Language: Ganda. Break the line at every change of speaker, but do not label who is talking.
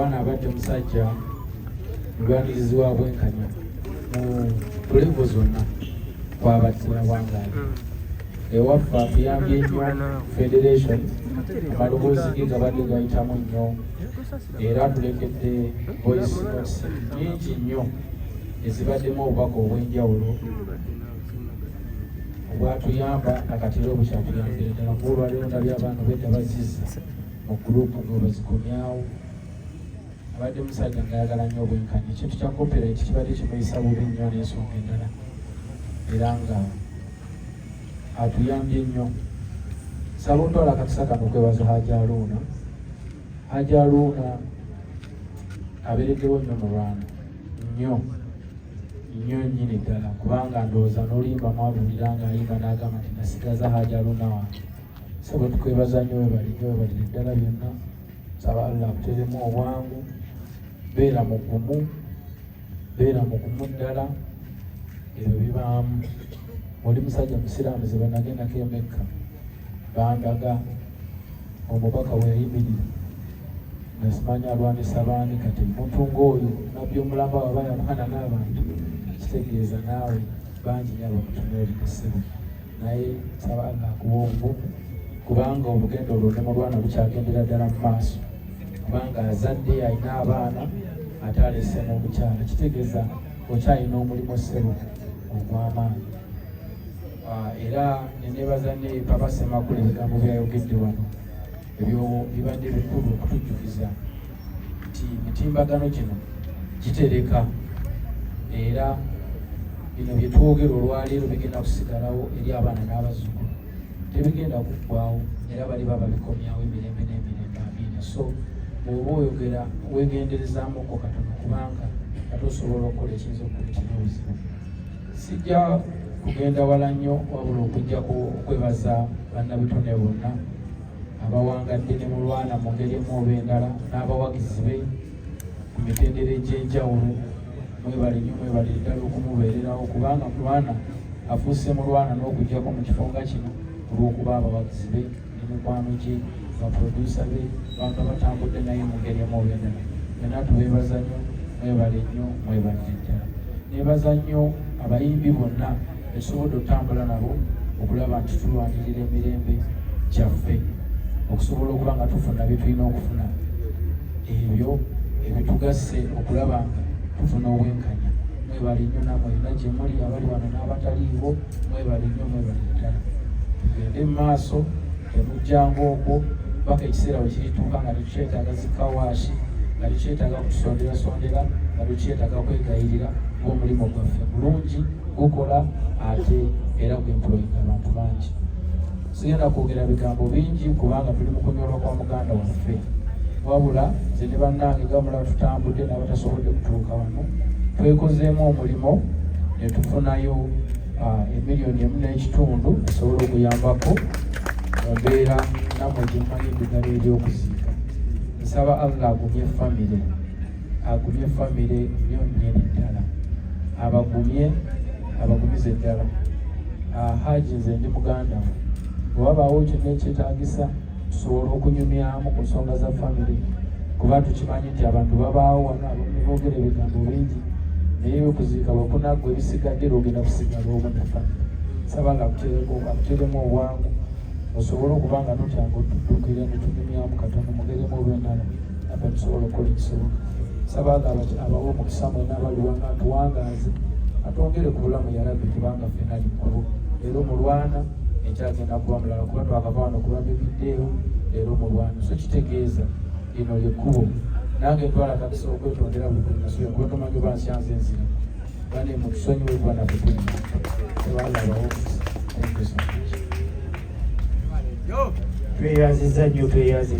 Mulwana abadde musajja mulwanirizi wa bwenkanya mu tulevo zonna kwabattira wangaali. Ewaffe atuyambye nnyo federation, amaloboozi ge gabadde gayitamu nnyo, era tulekedde voice notes nyingi nnyo ezibaddemu obubaka obw'enjawulo obwatuyamba nakatera obukyatuyambire ddala. Ku olwaleero ndabye abantu b'Yebazizza mu gurupu nga bazikomyawo. Abadde musajja ngayagala nnyo obwenkanya. Ekintu kya copyright kibadde kimuyisa bubi nnyo n'ensonga endala, era nga atuyambye nnyo. Nsaba otwala akakisa kano okwebaza Hajji Haruna abeereddewo nnyo Mulwana nnyo nnyini ddala, kubanga ndowooza n'olimba mwabulira ng'ayimba n'agamba nti nasigaza Hajji Haruna wange. Nsaba tukwebaza nnyo, webalire ddala byonna. Nsaba Allah akuteremu obwangu, beera mugumu ddala, ebyo bibaamu. Oli musajja musiraamu ze banagendako e Mecca bandaga omubaka we yayimirira nasimanya alwanisa baani. Kati omuntu ng'oyo nabbi omulamba waba yalwana n'abantu, kitegeeza naawe bangi nnyo abamutunuulira ssebo. Naye nsaba Allah akuwa obugumu, kubanga obugendo olwo ne Mulwana bukyagendera ddala mu maaso, kubanga azadde alina abaana ate alese n'omukyala. Kitegeeza okyalina omulimu ssebo ogw'amaanyi. Era nenebaza ne Papa Semakula ebigambo byayogedde wano, ebyo bibadde bikulu okutujjukiza nti mitimbagano gino gitereka, era bino bye twogera olwaleero bigenda kusigalawo eri abaana n'abazzukulu, tebigenda kuggwawo, era baliba babikomyawo emirembe n'emirembe. Amiina. So bw'oba oyogera weegenderezaamuko katono, kubanga ate osobola okukola ekiyinza okukuyitira obuzibu. Sijja kugenda wala nnyo, wabula okujjako okwebaza bannabitone bonna abawangadde ne Mulwana mu ngeri emu oba endala, n'abawagizi be ku mitendera egy'enjawulo. Mwebale nnyo, mwebale ddala okumubeererawo, kubanga Mulwana afuuse Mulwana n'okujjako mu kifo nga kino olw'okuba abawagizi be ne mikwano gye, baprodusa be, bantu abatambudde naye mu ngeri emu oba endala. Byonna tubeebaza nnyo, mwebale nnyo, mwebale ddala. Neebaza nnyo abayimbi bonna esobodde otambula nabo okulaba nti tulwanirira emirembe gyaffe, okusobola okuba nga tufuna bye tulina okufuna, ebyo ebitugasse okulaba nga tufuna obwenkanya. Mwebale nnyo namwe yonna gye muli, abali wano n'abataliiwo, mwebale nnyo, mwebale ddala. Tugende mu maaso, temujjanga okwo paka ekiseera bwe kirituuka nga tetukyetaaga zikawaashi, nga tukyetaaga kutusonderasondera, nga tukyetaaga kwegayirira. Omulimu gwaffe mulungi, gukola ate era gwemployinga abantu bangi. Sigenda kwogera bigambo bingi kubanga tuli mu kunyolwa kwa muganda waffe, wabula nze ne bannange nga mulaba tutambudde n'abatasobodde kutuuka wano, twekozeemu omulimo ne tufunayo $1.5 million esobola okuyambako mbeera nammwe gye mumanyi eddagala ery'okuziika. Nsaba Allah agumye famire nnyo nnyini ddala, abagumize ddala. Hajji nze ndi muganda we, bwewabaawo kyonna ekyetaagisa tusobola okunyumyamu ku nsonga za famire, kuba tukimanyi nti abantu babaawo wano ababoogera ebigambo bingi, naye okuziika bakunaggwa ebisigadde ogenda kusigala omu ne famire. Nsaba nga akuteremu obwangu osobole okuba nga notyanga otuddukira ne tunyumyamu katono mugeremu olw'endala, naffe tusobola okukola ekisoboka. Nsaba nga abawa omukisa mwena abaliwanga atuwangaaze, atwongere ku bulamu ya Rabbi, kubanga ffenna ali mukulu. Leero Mulwana ekyagenda kuba mulala, kuba twakava wano kuba bibiddeewo, leero Mulwana. So kitegeeza lino lyekkubo, nange ntwala kakisa okwetondera buli kunasuya, kuba tomanyi oba nsyanze enzira. Bane mutusonyiwe kuba naffe tulina tebala abawo omukisa. Thank you so much. Tweyazizza nnyo, tweyazi.